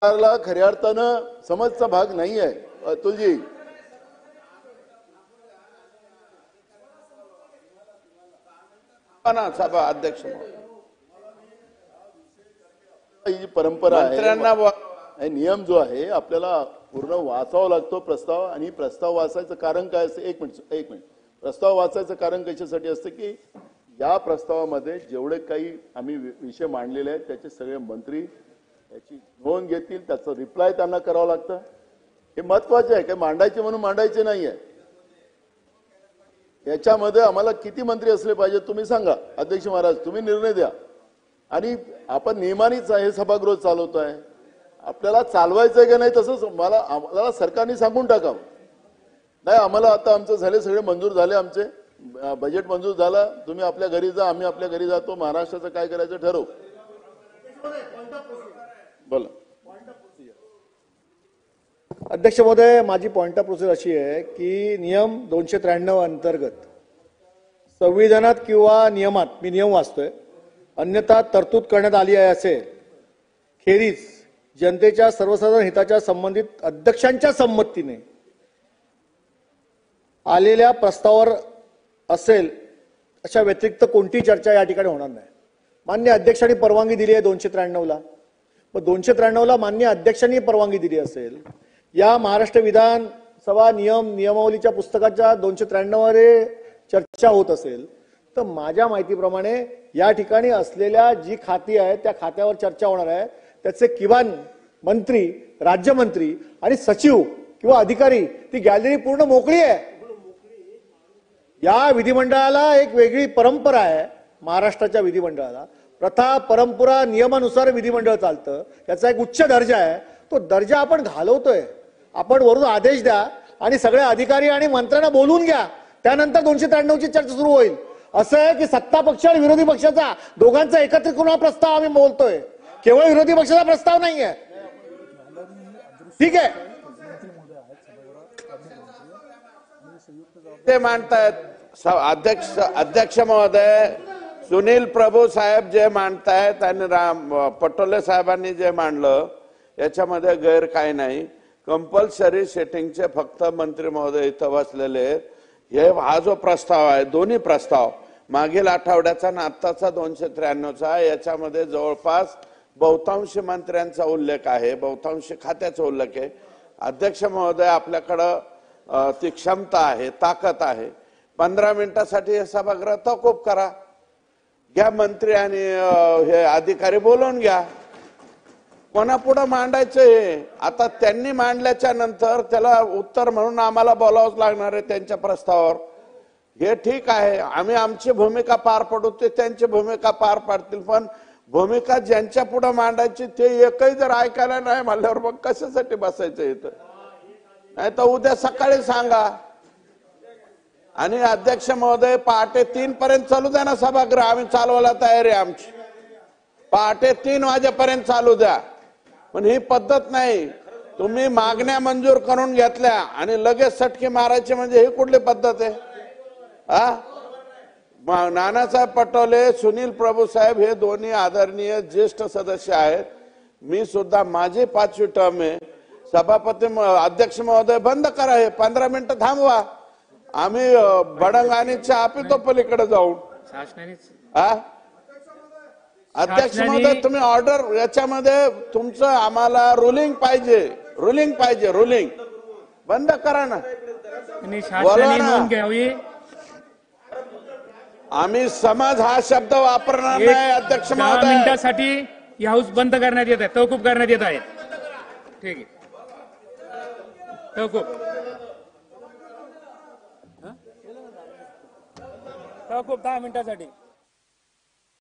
खऱ्या अर्थानं समजचा भाग नाही आहे. अतुलजी, सभा अध्यक्ष ही जी परंपरा मंत्र्यांना आहे, नियम जो आहे आपल्याला पूर्ण वाचावा लागतो प्रस्ताव. आणि प्रस्ताव वाचायचं कारण काय असतं? एक मिनिट. प्रस्ताव वाचायचं कारण कशासाठी असतं की या प्रस्तावामध्ये जेवढे काही आम्ही विषय मांडलेले आहेत त्याचे सगळे मंत्री याची नोंद घेतील, त्याचं रिप्लाय त्यांना करावं लागतं. हे महत्वाचे आहे. काही मांडायचे म्हणून मांडायचे नाहीये. याच्यामध्ये आम्हाला किती मंत्री असले पाहिजे तुम्ही सांगा अध्यक्ष महाराज, तुम्ही निर्णय द्या. आणि आपण नियमानेच हे सभागृह चालवतोय, आपल्याला चालवायचंय की नाही तसंच आम्हाला सरकारने सांगून टाकावं. नाही आम्हाला आता आमचं झाले, सगळे मंजूर झाले, आमचे बजेट मंजूर झालं, तुम्ही आपल्या घरी जा, आम्ही आपल्या घरी जातो, महाराष्ट्राचं काय करायचं ठरवू. बोला अध्यक्ष महोदय, माझी पॉइंट ऑफ प्रोसेस अशी आहे की नियम 293 अंतर्गत संविधानात किंवा नियमात, मी नियम वाचतोय, अन्यथा तरतूद करण्यात आली आहे असे खेरीज जनतेच्या सर्वसाधारण हिताच्या संबंधित अध्यक्षांच्या संमतीने आलेल्या प्रस्तावावर असेल अशा व्यतिरिक्त कोणती चर्चा या ठिकाणी होणार नाही. मान्य अध्यक्षांनी परवानगी दिली आहे 293ला. मग 293ला मान्य अध्यक्षांनी परवानगी दिली असेल, या महाराष्ट्र विधानसभा नियमावलीच्या पुस्तकाच्या 293 चर्चा होत असेल, तर माझ्या माहितीप्रमाणे या ठिकाणी असलेल्या जी खाती आहेत त्या खात्यावर चर्चा होणार आहे. त्याचे किमान मंत्री, राज्यमंत्री आणि सचिव किंवा अधिकारी, ती गॅलरी पूर्ण मोकळी आहे. या विधिमंडळाला एक वेगळी परंपरा आहे. महाराष्ट्राच्या विधिमंडळाला प्रथा, परंपरा, नियमानुसार विधिमंडळ चालतं. याचा एक उच्च दर्जा आहे. तो दर्जा आपण घालवतोय. आपण वरून आदेश द्या आणि सगळे अधिकारी आणि मंत्र्यांना बोलून घ्या, त्यानंतर 293ची चर्चा सुरू होईल. असं आहे की सत्ता पक्ष आणि विरोधी पक्षाचा दोघांचा एकत्रित करून हा प्रस्ताव आम्ही बोलतोय. केवळ विरोधी पक्षाचा प्रस्ताव नाहीये. ठीक आहे, ते मांडतायत अध्यक्ष महोदय. सुनील प्रभू साहेब जे मांडतायत आणि पटोले साहेबांनी जे मांडलं याच्यामध्ये गैर काय नाही. कंपल्सरी सेटिंगचे फक्त मंत्री महोदय इथं बसलेले. हे हा जो प्रस्ताव आहे, दोन्ही प्रस्ताव मागील आठवड्याचा आणि आत्ताचा 293चा, याच्यामध्ये जवळपास बहुतांश मंत्र्यांचा उल्लेख आहे, बहुतांश खात्याचा उल्लेख आहे. अध्यक्ष महोदय, आपल्याकडं ती क्षमता आहे, ताकद आहे. 15 मिनिटासाठी हे सभागृह तहकूब करा, घ्या मंत्री आणि हे अधिकारी बोलवून घ्या. कोणापुढे मांडायचं हे? आता त्यांनी मांडल्याच्या नंतर त्याला उत्तर म्हणून आम्हाला बोलावंच लागणार आहे त्यांच्या प्रस्तावावर. हे ठीक आहे, आम्ही आमची भूमिका पार पडू, ते त्यांची भूमिका पार पाडतील. पण भूमिका ज्यांच्या पुढे मांडायची ते एकही जर ऐकायला नाही म्हणल्यावर मग कशासाठी बसायचं इथं? नाही तर उद्या सकाळी सांगा. आणि अध्यक्ष महोदय, पहाटे 3 पर्यंत चालू द्या ना सभागृह. आम्ही चालवायला तयारी आहे आमची. पहाटे 3 वाजेपर्यंत चालू द्या. पण ही पद्धत नाही. तुम्ही मागण्या मंजूर करून घेतल्या आणि लगेच सटकी मारायची, म्हणजे ही कुठली पद्धत आहे? नानासाहेब पटोले, सुनील प्रभू साहेब हे दोन्ही आदरणीय ज्येष्ठ सदस्य आहेत. मी सुद्धा, माझी 5वी टर्म आहे. सभापती अध्यक्ष महोदय, बंद करा हे. 15 मिनिटं थांबवा. आम्ही बडंग आणि चहा पितो पलीकडे जाऊन. अध्यक्ष महोदय, तुम्ही ऑर्डर, याच्यामध्ये तुमचं आम्हाला रुलिंग पाहिजे. रुलिंग बंद करा ना. बोला ना. आम्ही समाज हा शब्द वापरणार नाही. अध्यक्ष महोदय, 10 मिनिटांसाठी ही हाऊस बंद करण्यात येत आहे, तहकूब करण्यात येत आहे. ठीक आहे, तहकूब 10 मिनिटांसाठी.